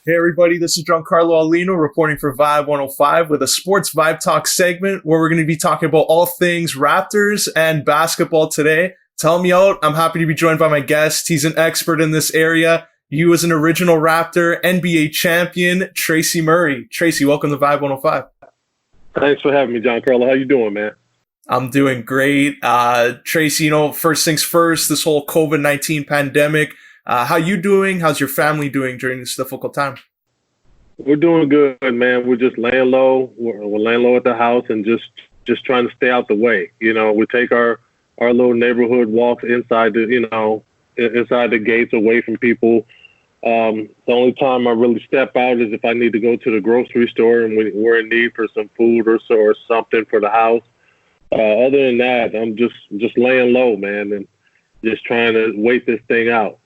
Hey everybody, this is Giancarlo Aulino reporting for Vibe 105 with a sports vibe talk segment where we're going to be talking about all things Raptors and basketball today. To help me out, I'm happy to be joined by my guest. He's an expert in this area. He was an original Raptor, NBA champion, Tracy Murray. Tracy, welcome to Vibe 105. Thanks for having me, Giancarlo. How you doing, man? I'm doing great. Tracy, first things first, this whole COVID-19 pandemic. How you doing? How's your family doing during this difficult time? We're doing good, man. We're just laying low. We're laying low at the house and just trying to stay out the way. We take our little neighborhood walks inside inside the gates, away from people. The only time I really step out is if I need to go to the grocery store and we're in need for some food or something for the house. Other than that, I'm just laying low, man, and just trying to wait this thing out.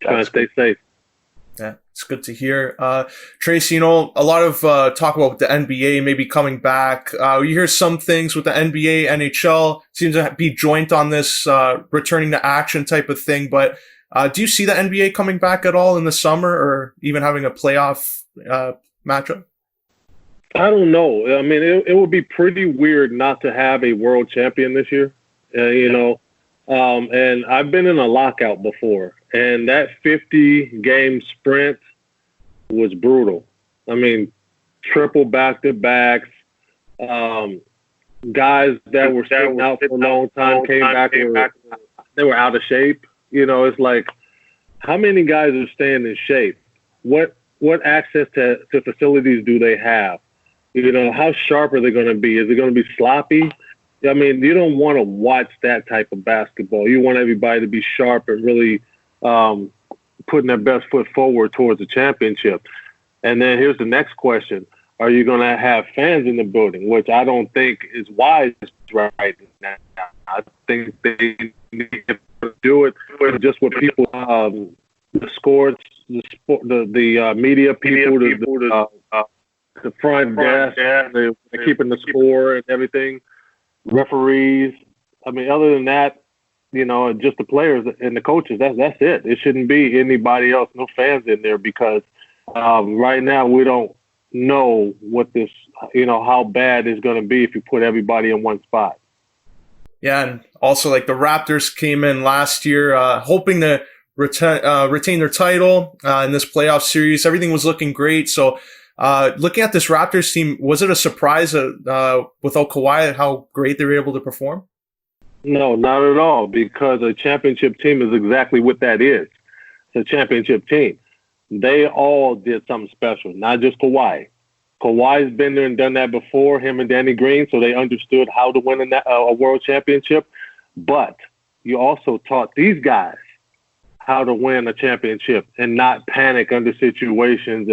Trying to stay safe. Yeah, it's good to hear. Tracy, a lot of talk about the NBA maybe coming back. You hear some things with the NBA, NHL seems to be joint on this returning to action type of thing. But do you see the NBA coming back at all in the summer or even having a playoff matchup? I don't know. I mean, it would be pretty weird not to have a world champion this year, and I've been in a lockout before. And that 50-game sprint was brutal. I mean, triple back-to-backs. Guys that were sitting out for a long time came back. They were out of shape. It's like, how many guys are staying in shape? What access to facilities do they have? How sharp are they going to be? Is it going to be sloppy? I mean, you don't want to watch that type of basketball. You want everybody to be sharp and really putting their best foot forward towards the championship. And then here's the next question. Are you going to have fans in the building, which I don't think is wise right now. I think they need to do it just with people, the scores, the media people, the front desk, they're keeping the score and everything, referees. I mean, other than that, just the players and the coaches, that's it. It shouldn't be anybody else, no fans in there, because right now we don't know what this, how bad it's going to be if you put everybody in one spot. Yeah, and also like the Raptors came in last year hoping to retain their title in this playoff series. Everything was looking great. So looking at this Raptors team, was it a surprise without Kawhi how great they were able to perform? No, not at all, because a championship team is exactly what that is. It's a championship team. They all did something special, not just Kawhi. Kawhi's been there and done that before, him and Danny Green, so they understood how to win a world championship. But you also taught these guys how to win a championship and not panic under situations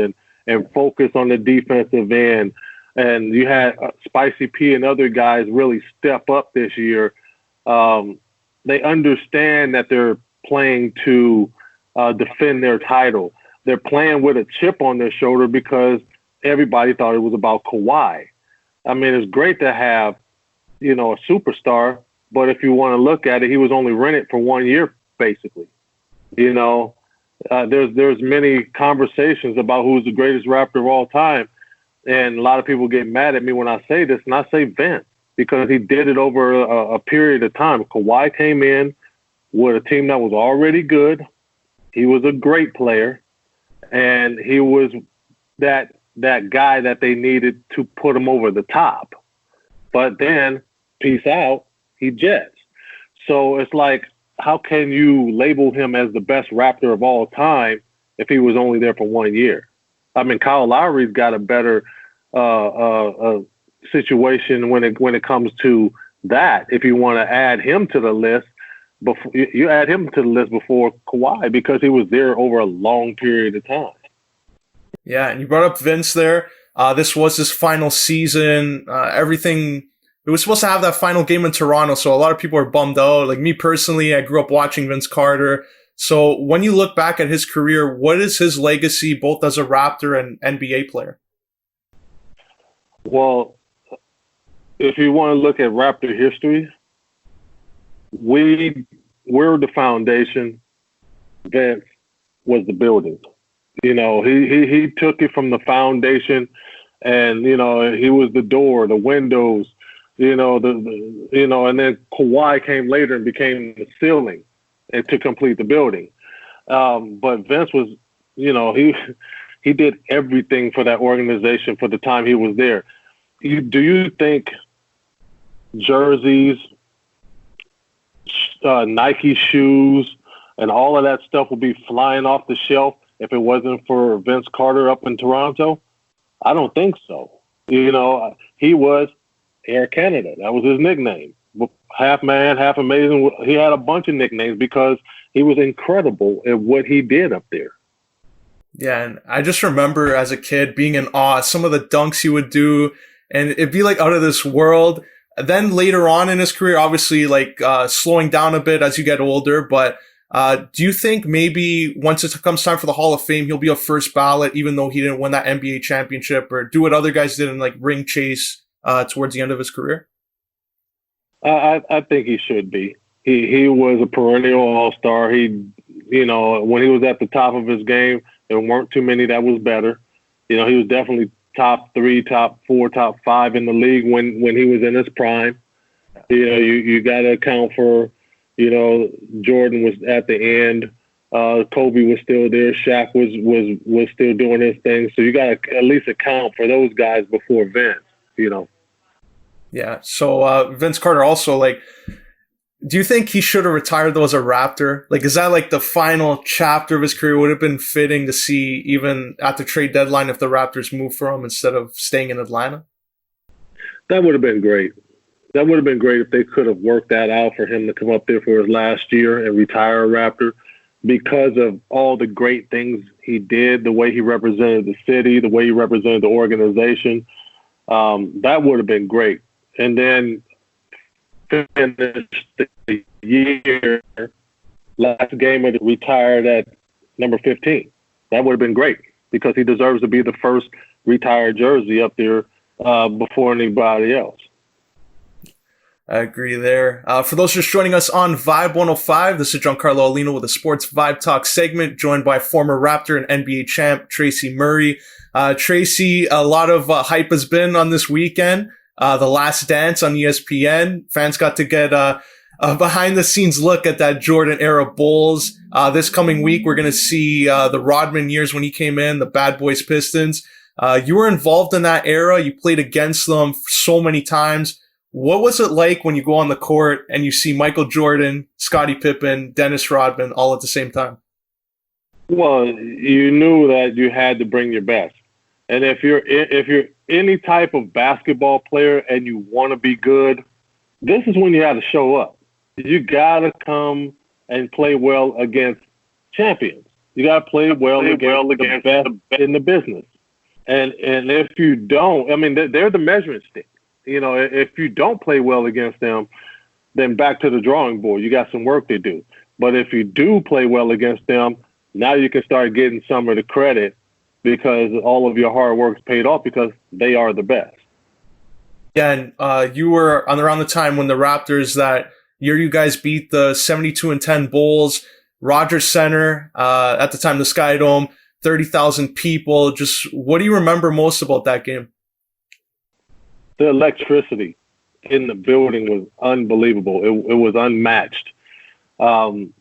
and focus on the defensive end. And you had Spicy P and other guys really step up this year. They understand that they're playing to defend their title. They're playing with a chip on their shoulder because everybody thought it was about Kawhi. I mean, it's great to have, a superstar, but if you want to look at it, he was only rented for 1 year, basically. There's many conversations about who's the greatest Raptor of all time, and a lot of people get mad at me when I say this, and I say Vince, because he did it over a period of time. Kawhi came in with a team that was already good. He was a great player, and he was that guy that they needed to put him over the top. But then, peace out, he jets. So it's like, how can you label him as the best Raptor of all time if he was only there for 1 year? I mean, Kyle Lowry's got a better situation when it comes to that. If you want to add him to the list, you add him to the list before Kawhi, because he was there over a long period of time. Yeah, and you brought up Vince there. This was his final season. Everything, it was supposed to have that final game in Toronto, so a lot of people are bummed out. Like me personally, I grew up watching Vince Carter. So when you look back at his career, what is his legacy both as a Raptor and NBA player? Well, if you want to look at Raptor history, we're the foundation. Vince was the building. He took it from the foundation, and he was the door, the windows, and then Kawhi came later and became the ceiling, and to complete the building. But Vince was, he did everything for that organization for the time he was there. Do you think jerseys, Nike shoes, and all of that stuff would be flying off the shelf if it wasn't for Vince Carter up in Toronto? I don't think so. He was Air Canada. That was his nickname. Half man, half amazing. He had a bunch of nicknames because he was incredible at what he did up there. Yeah, and I just remember as a kid being in awe some of the dunks he would do, and it'd be like out of this world. Then later on in his career, obviously slowing down a bit as you get older, but do you think maybe once it comes time for the Hall of Fame, he'll be a first ballot, even though he didn't win that NBA championship, or do what other guys did and ring chase towards the end of his career? I think he should be. He was a perennial all-star. When he was at the top of his game, there weren't too many that was better. He was definitely top 3, top 4, top 5 in the league when he was in his prime. You got to account for, Jordan was at the end. Kobe was still there. Shaq was still doing his thing. So you got to at least account for those guys before Vince. Yeah. So Vince Carter also, do you think he should have retired though as a Raptor? Is that the final chapter of his career? Would have been fitting to see even at the trade deadline if the Raptors moved for him instead of staying in Atlanta? That would have been great. That would have been great if they could have worked that out for him to come up there for his last year and retire a Raptor, because of all the great things he did, the way he represented the city, the way he represented the organization. That would have been great. And then finished the year, last game, and retired at number 15. That would have been great because he deserves to be the first retired jersey up there before anybody else. I agree there. For those just joining us on Vibe 105, this is Giancarlo Aulino with a Sports Vibe Talk segment, joined by former Raptor and NBA champ Tracy Murray. Tracy, a lot of hype has been on this weekend. The Last Dance on ESPN. Fans got to get a behind-the-scenes look at that Jordan-era Bulls. This coming week, we're going to see the Rodman years when he came in, the Bad Boys Pistons. You were involved in that era. You played against them so many times. What was it like when you go on the court and you see Michael Jordan, Scottie Pippen, Dennis Rodman all at the same time? Well, you knew that you had to bring your best. And if you're any type of basketball player and you want to be good, this is when you have to show up. You got to come and play well against champions. You got to play well against the best in the business. And if you don't, they're the measuring stick. If you don't play well against them, then back to the drawing board. You got some work to do. But if you do play well against them, now you can start getting some of the credit because all of your hard work's paid off because they are the best. Yeah, and you were around the time when the Raptors, that year you guys beat the 72-10 Bulls, Rogers Center, at the time the Sky Dome, 30,000 people. Just what do you remember most about that game? The electricity in the building was unbelievable. It was unmatched. You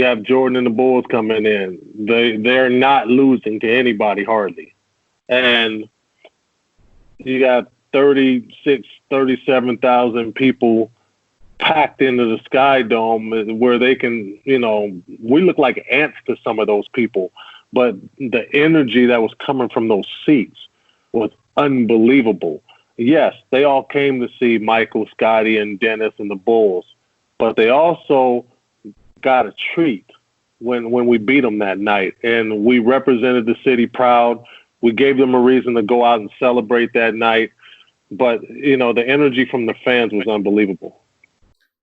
have Jordan and the Bulls coming in. They're not losing to anybody hardly. And you got 37,000 people packed into the Sky Dome where they can, we look like ants to some of those people. But the energy that was coming from those seats was unbelievable. Yes, they all came to see Michael, Scottie, and Dennis and the Bulls, but they also got a treat when we beat them that night, and we represented the city proud. We gave them a reason to go out and celebrate that night, but the energy from the fans was unbelievable.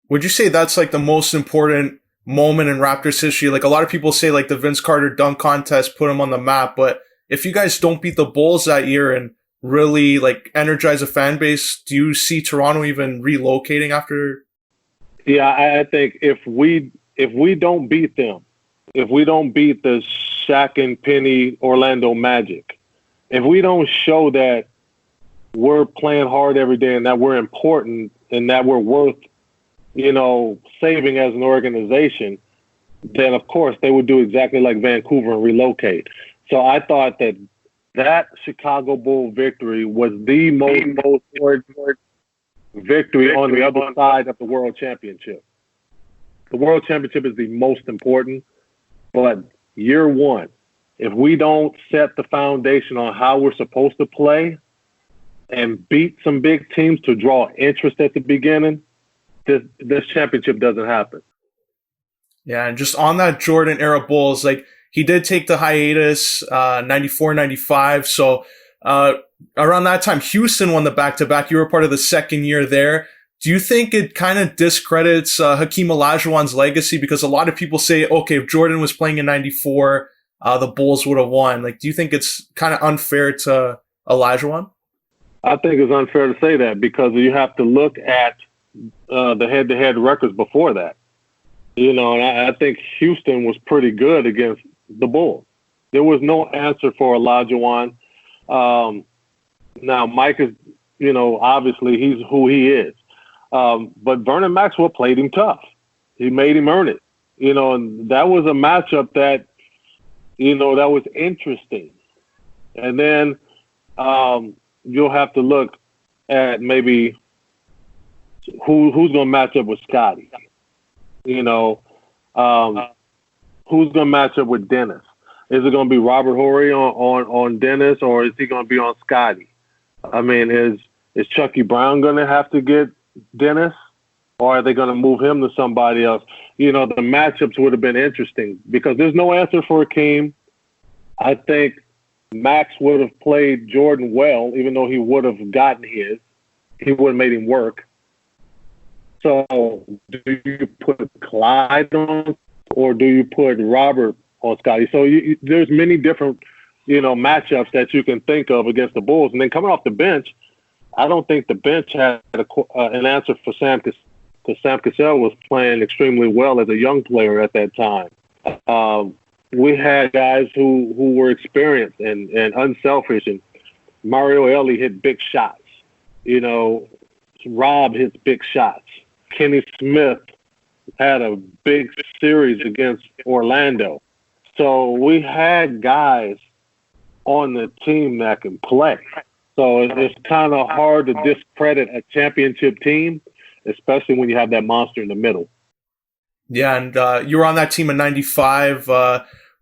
Would you say that's the most important moment in Raptors history? A lot of people say the Vince Carter dunk contest put him on the map, but if you guys don't beat the Bulls that year and really energize a fan base, do you see Toronto even relocating after? Yeah, I think if we don't beat them, if we don't beat the Shaq and Penny Orlando Magic. If we don't show that we're playing hard every day and that we're important and that we're worth, saving as an organization, then of course they would do exactly like Vancouver and relocate. So I thought that Chicago Bull victory was the most important victory on the other side of the World Championship. The World Championship is the most important, but year one, if we don't set the foundation on how we're supposed to play and beat some big teams to draw interest at the beginning, this championship doesn't happen. Yeah, and just on that Jordan era Bulls, like he did take the hiatus, 94, 95. So around that time, Houston won the back-to-back. You were part of the second year there. Do you think it kind of discredits Hakeem Olajuwon's legacy? Because a lot of people say, okay, if Jordan was playing in 94, the Bulls would have won. Like, do you think it's kind of unfair to Olajuwon? I think it's unfair to say that because you have to look at the head-to-head records before that. And I think Houston was pretty good against the Bulls. There was no answer for Olajuwon. Now, Mike is, obviously he's who he is. But Vernon Maxwell played him tough. He made him earn it. And that was a matchup that, that was interesting. And then you'll have to look at maybe who's going to match up with Scotty. Who's going to match up with Dennis? Is it going to be Robert Horry on Dennis, or is he going to be on Scotty? I mean, is Chucky Brown going to have to get Dennis, or are they going to move him to somebody else? The matchups would have been interesting because there's no answer for Hakeem. I think Max would have played Jordan well, even though he would have gotten his. He would have made him work. So do you put Clyde on, or do you put Robert on Scotty? So there's many different, matchups that you can think of against the Bulls. And then coming off the bench, I don't think the bench had an answer for Sam, because Sam Cassell was playing extremely well as a young player at that time. We had guys who were experienced and unselfish, and Mario Elie hit big shots. Rob hits big shots. Kenny Smith had a big series against Orlando. So we had guys on the team that can play. So it's kind of hard to discredit a championship team, especially when you have that monster in the middle. Yeah, and you were on that team in 95.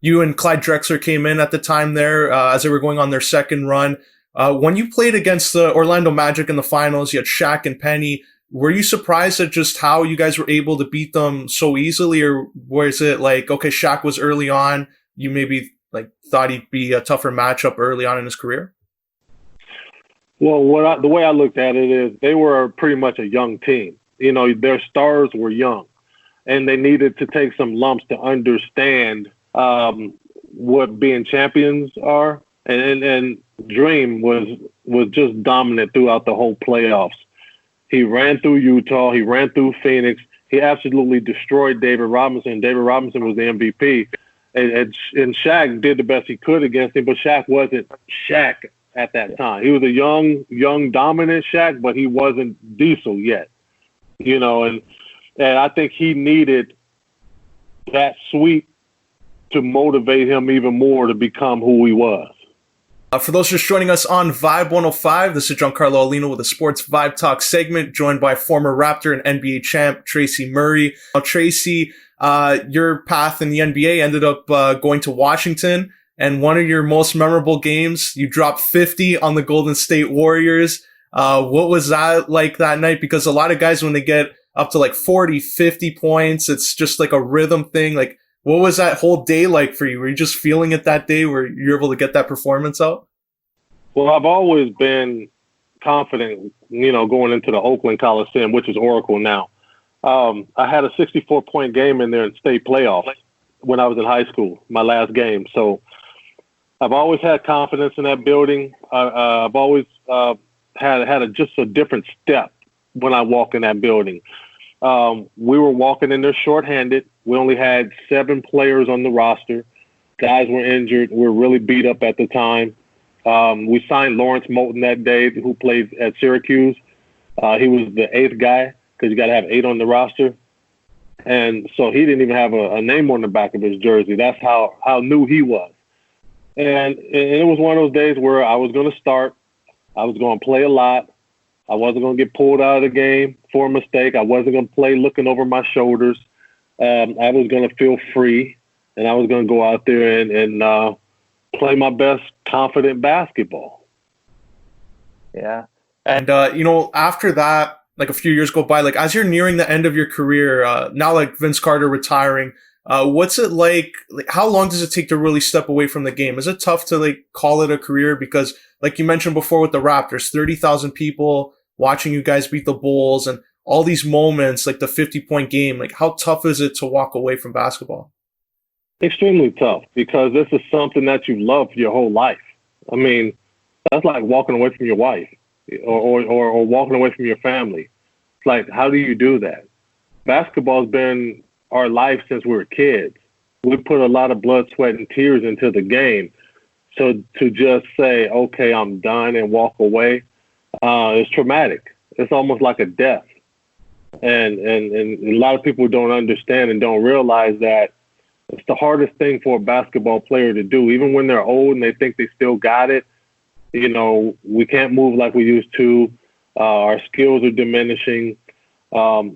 You and Clyde Drexler came in at the time there as they were going on their second run. When you played against the Orlando Magic in the finals, you had Shaq and Penny. Were you surprised at just how you guys were able to beat them so easily, or was it like, okay, Shaq was early on, you maybe thought he'd be a tougher matchup early on in his career? Well, the way I looked at it is they were pretty much a young team. Their stars were young, and they needed to take some lumps to understand what being champions are. And Dream was just dominant throughout the whole playoffs. He ran through Utah. He ran through Phoenix. He absolutely destroyed David Robinson. David Robinson was the MVP. And Shaq did the best he could against him, but Shaq wasn't Shaq at that time. He was a young, dominant Shaq, but he wasn't Diesel yet. And I think he needed that sweep to motivate him even more to become who he was. For those just joining us on Vibe 105, this is Giancarlo Aulino with a Sports Vibe Talk segment, joined by former Raptor and NBA champ Tracy Murray. Now, Tracy, your path in the NBA ended up going to Washington, and one of your most memorable games, you dropped 50 on the Golden State Warriors. What was that like that night? Because a lot of guys, when they get up to 40, 50 points, it's just like a rhythm thing. What was that whole day like for you? Were you just feeling it that day where you're able to get that performance out? Well, I've always been confident, going into the Oakland Coliseum, which is Oracle now. I had a 64-point game in there in state playoffs when I was in high school, my last game. So I've always had confidence in that building. I've always had just a different step when I walk in that building. We were walking in there shorthanded. We only had 7 players on the roster. Guys were injured. We were really beat up at the time. We signed Lawrence Moulton that day, who played at Syracuse. He was the 8th guy because you got to have 8 on the roster. And so he didn't even have a name on the back of his jersey. That's how new he was. And it was one of those days where I was going to start. I was going to play a lot. I wasn't going to get pulled out of the game for a mistake. I wasn't going to play looking over my shoulders. I was going to feel free, and I was going to go out there and play my best confident basketball. Yeah. And, after that, like a few years go by, like as you're nearing the end of your career, now like Vince Carter retiring, what's it like? Like, how long does it take to really step away from the game? Is it tough to like call it a career? Because like you mentioned before with the Raptors, 30,000 people watching you guys beat the Bulls and all these moments, like the 50-point game, like how tough is it to walk away from basketball? Extremely tough, because this is something that you love your whole life. I mean, that's like walking away from your wife or walking away from your family. It's like, how do you do that? Basketball's been our life since we were kids. We put a lot of blood, sweat, and tears into the game. So to just say, okay, I'm done and walk away, is traumatic. It's almost like a death. And a lot of people don't understand and don't realize that it's the hardest thing for a basketball player to do. Even when they're old and they think they still got it, we can't move like we used to. Our skills are diminishing. But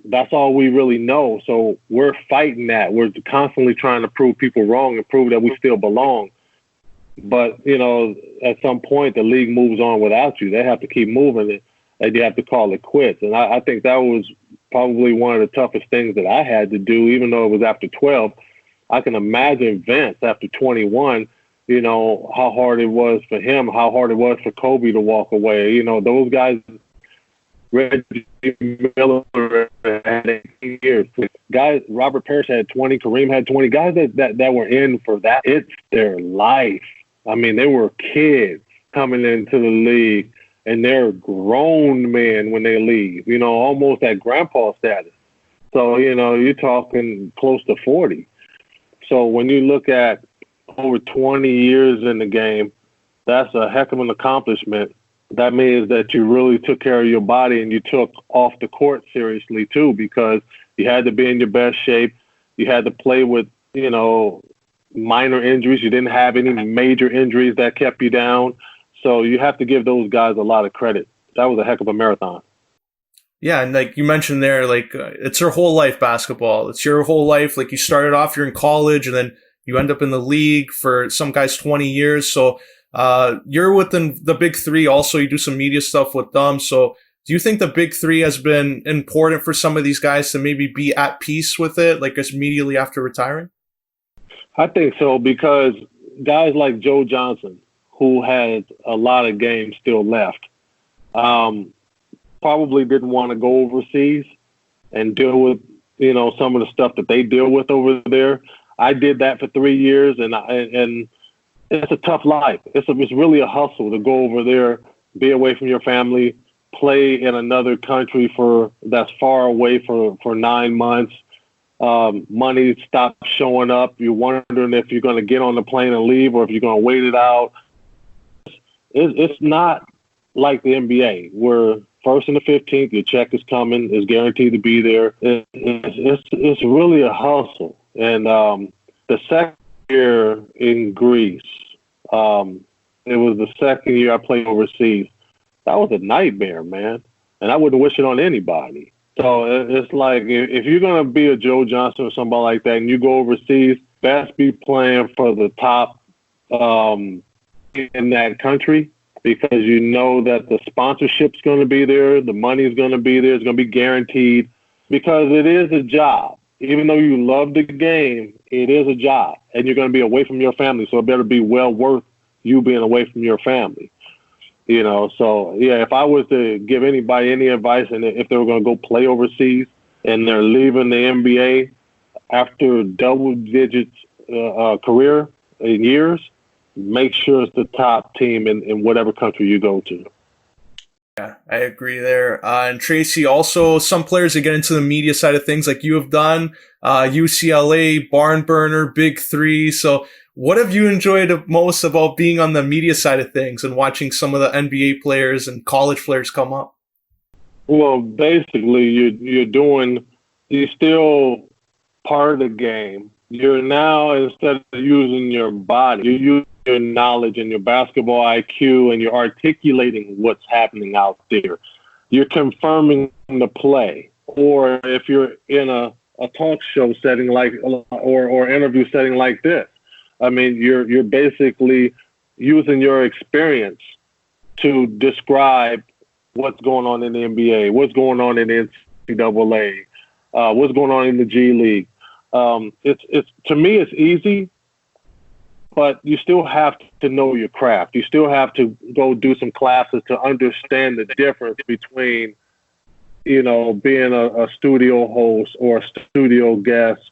that's all we really know. So we're fighting that. We're constantly trying to prove people wrong and prove that we still belong. But, at some point the league moves on without you. They have to keep moving it, and you have to call it quits. And I think that was probably one of the toughest things that I had to do, even though it was after 12. I can imagine Vince after 21, how hard it was for him, how hard it was for Kobe to walk away. Those guys, Reggie Miller had 18 years. Guys, Robert Parrish had 20, Kareem had 20. Guys that were in for that, it's their life. I mean, they were kids coming into the league, and they're grown men when they leave, almost at grandpa status. So, you're talking close to 40. So when you look at over 20 years in the game, that's a heck of an accomplishment. That means that you really took care of your body and you took off the court seriously too, because you had to be in your best shape. You had to play with, minor injuries. You didn't have any major injuries that kept you down. So you have to give those guys a lot of credit. That was a heck of a marathon. Yeah, and like you mentioned there, like it's your whole life, basketball. It's your whole life. Like you started off, you're in college, and then you end up in the league for some guys 20 years. So you're within the big three. Also, you do some media stuff with them. So do you think the big three has been important for some of these guys to maybe be at peace with it, like immediately after retiring? I think so, because guys like Joe Johnson, who has a lot of games still left, probably didn't want to go overseas and deal with, some of the stuff that they deal with over there. I did that for 3 years, and it's a tough life. It's really a hustle to go over there, be away from your family, play in another country that's far away for 9 months. Money stops showing up. You're wondering if you're going to get on the plane and leave or if you're going to wait it out. It's not like the NBA, where first and the 15th, your check is coming, is guaranteed to be there. It's really a hustle. And the second year in Greece, it was the second year I played overseas. That was a nightmare, man. And I wouldn't wish it on anybody. So it's like, if you're going to be a Joe Johnson or somebody like that and you go overseas, best be playing for the top in that country, because you know that the sponsorship's going to be there, the money's going to be there, it's going to be guaranteed, because it is a job. Even though you love the game, it is a job, and you're going to be away from your family, so it better be well worth you being away from your family. So, yeah, if I was to give anybody any advice, and if they were going to go play overseas and they're leaving the NBA after double digits career in years, make sure it's the top team in whatever country you go to. Yeah, I agree there. And Tracy, also some players that get into the media side of things like you have done, UCLA, barn burner, big three. So what have you enjoyed most about being on the media side of things and watching some of the NBA players and college players come up? Well, basically, you're still part of the game. You're now, instead of using your body, you use your knowledge and your basketball IQ, and you're articulating what's happening out there. You're confirming the play. Or if you're in a talk show setting like, or interview setting like this, I mean, you're basically using your experience to describe what's going on in the NBA, what's going on in the NCAA, what's going on in the G League. It's to me, it's easy, but you still have to know your craft. You still have to go do some classes to understand the difference between, being a studio host or a studio guest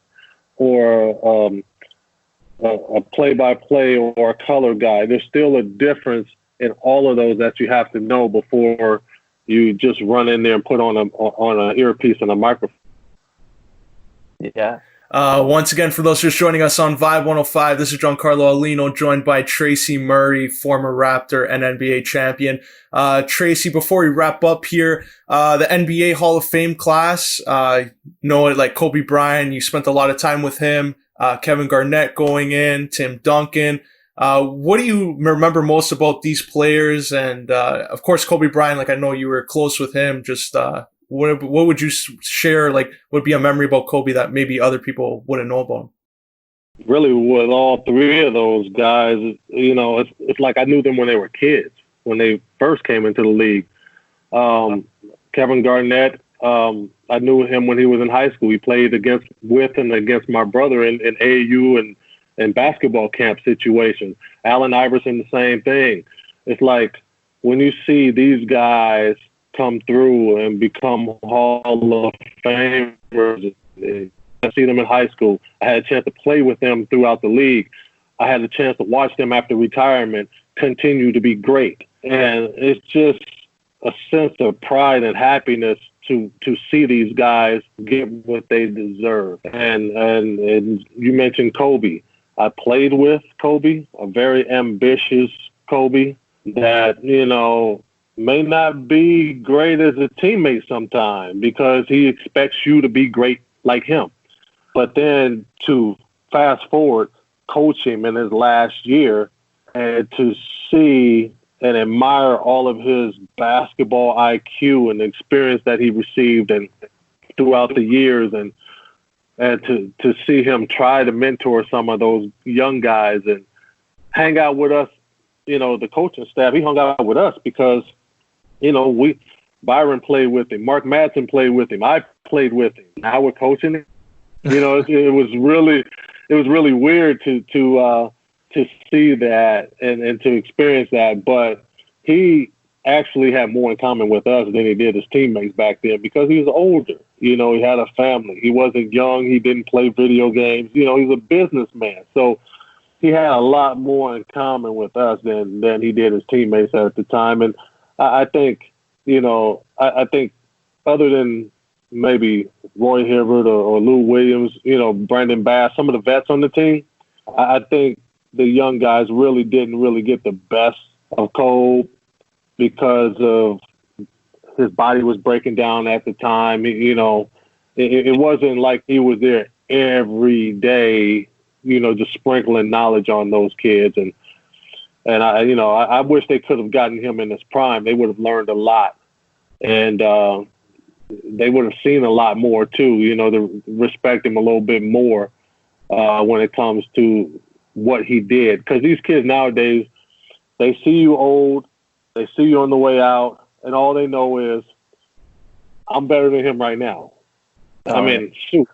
or a play-by-play or a color guy. There's still a difference in all of those that you have to know before you just run in there and put on an earpiece and a microphone. Yeah. Once again, for those just joining us on Vibe 105, this is Giancarlo Aulino, joined by Tracy Murray, former Raptor and NBA champion. Tracy, before we wrap up here, the NBA Hall of Fame class, like Kobe Bryant, you spent a lot of time with him, Kevin Garnett going in, Tim Duncan. What do you remember most about these players? And, of course, Kobe Bryant, like I know you were close with him, just, what would you share, like, would be a memory about Kobe that maybe other people wouldn't know about him? Really, with all three of those guys, it's like I knew them when they were kids, when they first came into the league. Kevin Garnett, I knew him when he was in high school. He played with and against my brother in AAU and basketball camp situations. Allen Iverson, the same thing. It's like when you see these guys come through and become Hall of Famers. I see them in high school. I had a chance to play with them throughout the league. I had a chance to watch them after retirement continue to be great. And it's just a sense of pride and happiness to see these guys get what they deserve. And you mentioned Kobe. I played with Kobe, a very ambitious Kobe that, may not be great as a teammate sometimes because he expects you to be great like him. But then to fast forward, coach him in his last year and to see and admire all of his basketball IQ and the experience that he received and throughout the years and to see him try to mentor some of those young guys and hang out with us, the coaching staff, he hung out with us because Byron played with him. Mark Madsen played with him. I played with him. Now we're coaching him. It was really weird to see that and to experience that. But he actually had more in common with us than he did his teammates back then because he was older. He had a family. He wasn't young. He didn't play video games. He's a businessman. So he had a lot more in common with us than he did his teammates at the time. And I think, I think other than maybe Roy Hibbert or Lou Williams, Brandon Bass, some of the vets on the team, I think the young guys really didn't really get the best of Cole because of his body was breaking down at the time. It wasn't like he was there every day, just sprinkling knowledge on those kids. And I wish they could have gotten him in his prime. They would have learned a lot, and they would have seen a lot more too. To respect him a little bit more when it comes to what he did. Because these kids nowadays, they see you old, they see you on the way out, and all they know is, I'm better than him right now. I mean, shoot,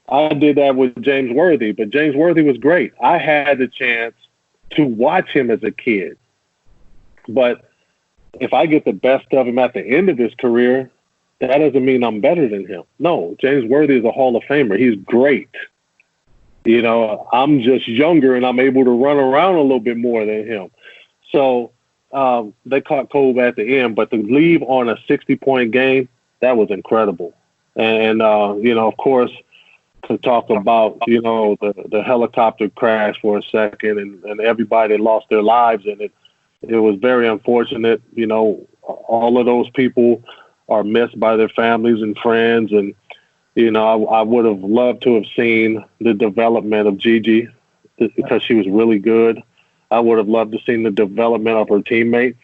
I did that with James Worthy, but James Worthy was great. I had the chance to watch him as a kid. But if I get the best of him at the end of his career, that doesn't mean I'm better than him. No, James Worthy is a Hall of Famer. He's great. I'm just younger and I'm able to run around a little bit more than him. So they caught Kobe at the end, but to leave on a 60-point game, that was incredible. And of course, to talk about, the helicopter crash for a second and everybody lost their lives in it. It was very unfortunate. All of those people are missed by their families and friends. And, I would have loved to have seen the development of Gigi because she was really good. I would have loved to seen the development of her teammates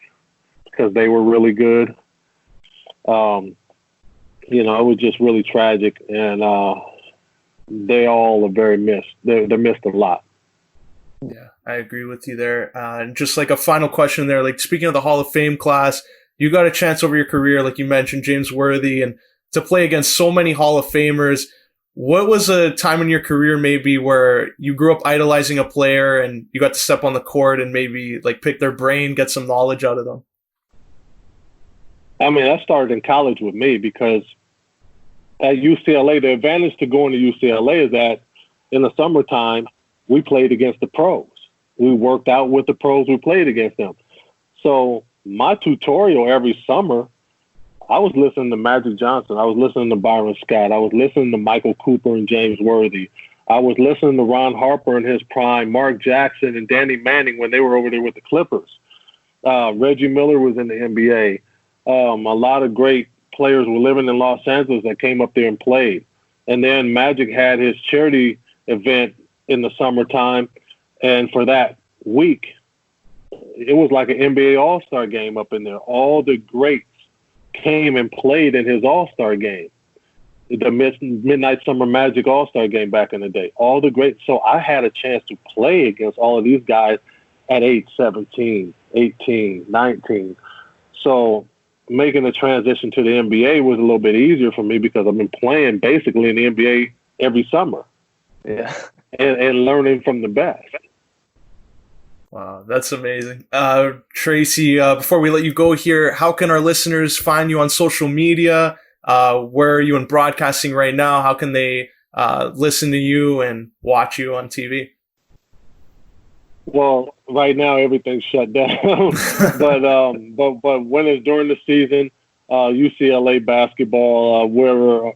because they were really good. It was just really tragic, and they all are very missed. They're missed a lot. Yeah, I agree with you there. And just like a final question there, like speaking of the Hall of Fame class, you got a chance over your career, like you mentioned, James Worthy, and to play against so many Hall of Famers. What was a time in your career maybe where you grew up idolizing a player and you got to step on the court and maybe like pick their brain, get some knowledge out of them? I mean, that started in college with me because at UCLA, the advantage to going to UCLA is that in the summertime, we played against the pros. We worked out with the pros. We played against them. So my tutorial every summer, I was listening to Magic Johnson. I was listening to Byron Scott. I was listening to Michael Cooper and James Worthy. I was listening to Ron Harper in his prime, Mark Jackson and Danny Manning when they were over there with the Clippers. Reggie Miller was in the NBA. A lot of great players were living in Los Angeles that came up there and played. And then Magic had his charity event in the summertime. And for that week, it was like an NBA All-Star game up in there. All the greats came and played in his All-Star game, the Midnight Summer Magic All-Star game back in the day. All the greats. So I had a chance to play against all of these guys at age 17, 18, 19. So making the transition to the NBA was a little bit easier for me because I've been playing basically in the NBA every summer. Yeah. And learning from the best. Wow, that's amazing. Tracy, before we let you go here, how can our listeners find you on social media? Where are you in broadcasting right now? How can they listen to you and watch you on TV? Well, right now everything's shut down, but when it's during the season, UCLA basketball, we're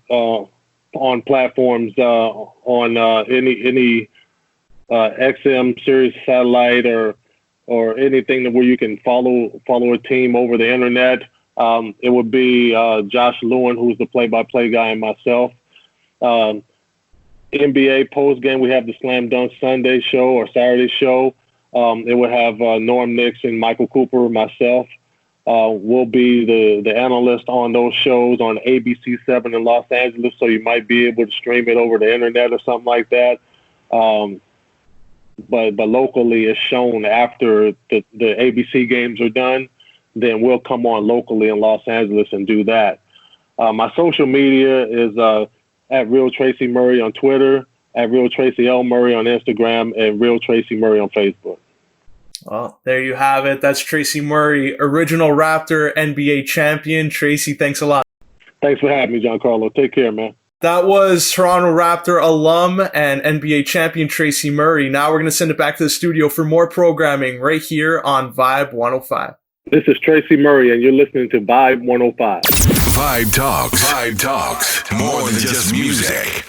on platforms on any XM Sirius satellite or anything where you can follow a team over the internet. It would be Josh Lewin, who's the play-by-play guy, and myself. NBA post game, we have the Slam Dunk Sunday show or Saturday show. It would have Norm Nix and Michael Cooper, myself. We'll be the analyst on those shows on ABC7 in Los Angeles, so you might be able to stream it over the internet or something like that. But locally it's shown after the ABC games are done, then we'll come on locally in Los Angeles and do that. My social media is at Real Tracy Murray on Twitter, at Real Tracy L. Murray on Instagram, and Real Tracy Murray on Facebook. Well, there you have it. That's Tracy Murray, original Raptor, NBA champion. Tracy, thanks a lot. Thanks for having me, Giancarlo. Take care, man. That was Toronto Raptor alum and NBA champion Tracy Murray. Now we're going to send it back to the studio for more programming right here on Vibe 105. This is Tracy Murray, and you're listening to Vibe 105. Vibe Talks. Vibe Talks. More than just music.